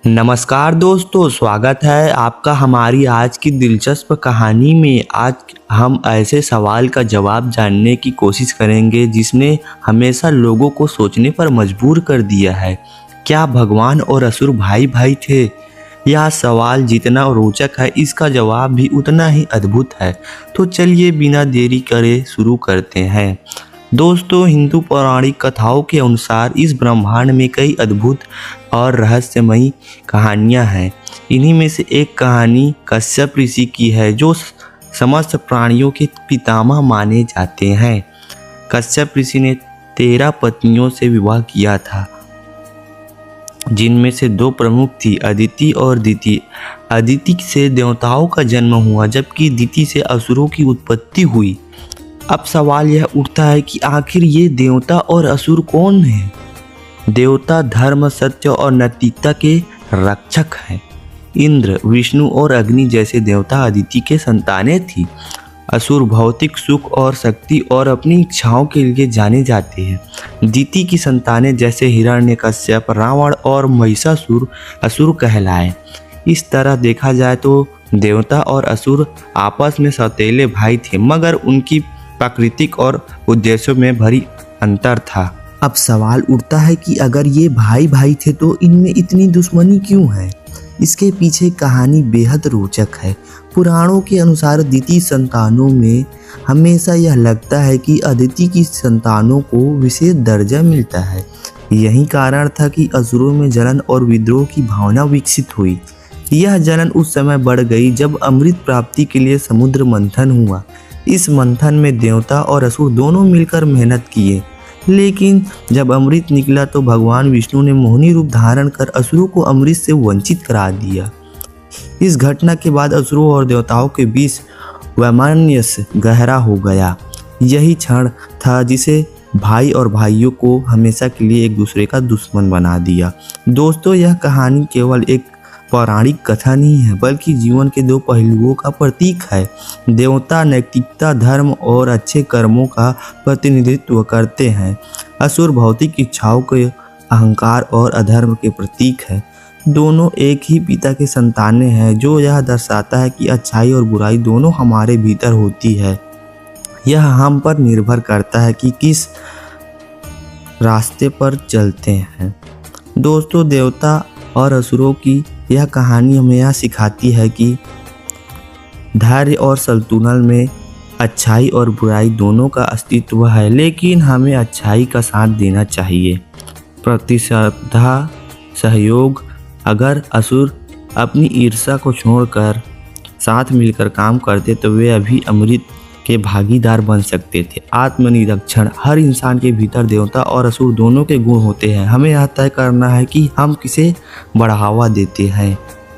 नमस्कार दोस्तों, स्वागत है आपका हमारी आज की दिलचस्प कहानी में। आज हम ऐसे सवाल का जवाब जानने की कोशिश करेंगे जिसने हमेशा लोगों को सोचने पर मजबूर कर दिया है। क्या भगवान और असुर भाई भाई थे? यह सवाल जितना रोचक है, इसका जवाब भी उतना ही अद्भुत है। तो चलिए बिना देरी करे शुरू करते हैं। दोस्तों, हिंदू पौराणिक कथाओं के अनुसार इस ब्रह्मांड में कई अद्भुत और रहस्यमयी कहानियां हैं। इन्हीं में से एक कहानी कश्यप ऋषि की है, जो समस्त प्राणियों के पितामह माने जाते हैं। कश्यप ऋषि ने 13 पत्नियों से विवाह किया था, जिनमें से 2 प्रमुख थी, अदिति और दिति। अदिति से देवताओं का जन्म हुआ, जबकि दिति से असुरों की उत्पत्ति हुई। अब सवाल यह उठता है कि आखिर ये देवता और असुर कौन हैं? देवता धर्म, सत्य और नैतिकता के रक्षक हैं। इंद्र, विष्णु और अग्नि जैसे देवता अदिति के संतानें थी। असुर भौतिक सुख और शक्ति और अपनी इच्छाओं के लिए जाने जाते हैं। दिति की संतानें जैसे हिरण्यकश्यप, रावण और महिषासुर असुर कहलाए। इस तरह देखा जाए तो देवता और असुर आपस में सौतेले भाई थे, मगर उनकी प्राकृतिक और उद्देश्यों में भारी अंतर था। अब सवाल उठता है कि अगर ये भाई भाई थे तो इनमें इतनी दुश्मनी क्यों है? इसके पीछे कहानी बेहद रोचक है। पुराणों के अनुसार दिति संतानों में हमेशा यह लगता है कि अदिति की संतानों को विशेष दर्जा मिलता है। यही कारण था कि असुरों में जलन और विद्रोह की भावना विकसित हुई। यह जलन उस समय बढ़ गई जब अमृत प्राप्ति के लिए समुद्र मंथन हुआ। इस मंथन में देवता और असुर दोनों मिलकर मेहनत किए, लेकिन जब अमृत निकला तो भगवान विष्णु ने मोहिनी रूप धारण कर असुरों को अमृत से वंचित करा दिया। इस घटना के बाद असुरों और देवताओं के बीच वैमनस्य गहरा हो गया। यही क्षण था जिसे भाई और भाइयों को हमेशा के लिए एक दूसरे का दुश्मन बना दिया। दोस्तों, यह कहानी केवल एक पौराणिक कथा नहीं है, बल्कि जीवन के 2 पहलुओं का प्रतीक है। देवता नैतिकता, धर्म और अच्छे कर्मों का प्रतिनिधित्व करते हैं। असुर भौतिक इच्छाओं के अहंकार और अधर्म के प्रतीक है। दोनों एक ही पिता के संतानें हैं, जो यह दर्शाता है कि अच्छाई और बुराई दोनों हमारे भीतर होती है। यह हम पर निर्भर करता है कि किस रास्ते पर चलते हैं। दोस्तों, देवता और असुरों की यह कहानी हमें यह सिखाती है कि धैर्य और संतुलन में अच्छाई और बुराई दोनों का अस्तित्व है, लेकिन हमें अच्छाई का साथ देना चाहिए। प्रतिस्पर्धा, सहयोग। अगर असुर अपनी ईर्ष्या को छोड़कर साथ मिलकर काम करते तो वे अभी अमृत के भागीदार बन सकते थे। आत्मनिरीक्षण। हर इंसान के भीतर देवता और असुर दोनों के गुण होते हैं। हमें यह तय करना है कि हम किसे बढ़ावा देते हैं।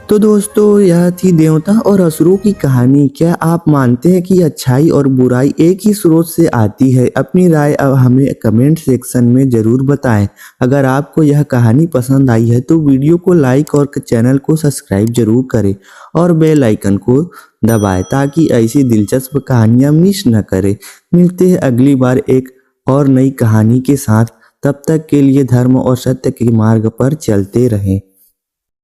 तो दोस्तों, यह थी देवता और असुरों की कहानी। क्या आप मानते हैं कि अच्छाई और बुराई एक ही स्रोत से आती है? अपनी राय अब हमें कमेंट सेक्शन में ज़रूर बताएं। अगर आपको यह कहानी पसंद आई है तो वीडियो को लाइक और चैनल को सब्सक्राइब जरूर करें और बेल आइकन को दबाएं, ताकि ऐसी दिलचस्प कहानियां मिस न करें। मिलते हैं अगली बार एक और नई कहानी के साथ। तब तक के लिए धर्म और सत्य के मार्ग पर चलते रहें।